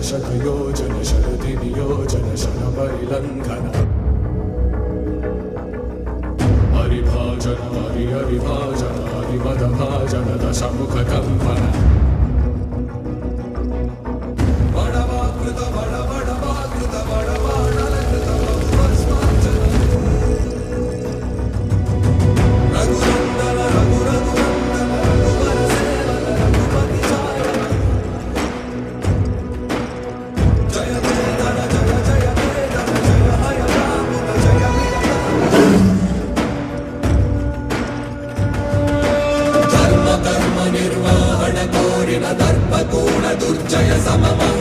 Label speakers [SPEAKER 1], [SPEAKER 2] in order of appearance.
[SPEAKER 1] शतयोजन शरदि नियोजन शरपरिलङ्घन हरिभाजन हरिभाजन हरिमदभाजन दशमुखकम्पन बडवाकृत बडवाकृत बडवानलकृत बहुवस्मार्जन रघुनन्दन रघुरघुनन्दन रघुवरसेवन रघुपति चारण जय वेदन जय जय वेदन जय हय रामुक जय वीरता धर्म निर्वहण कोरिन दर्पकोण दुर्जय समम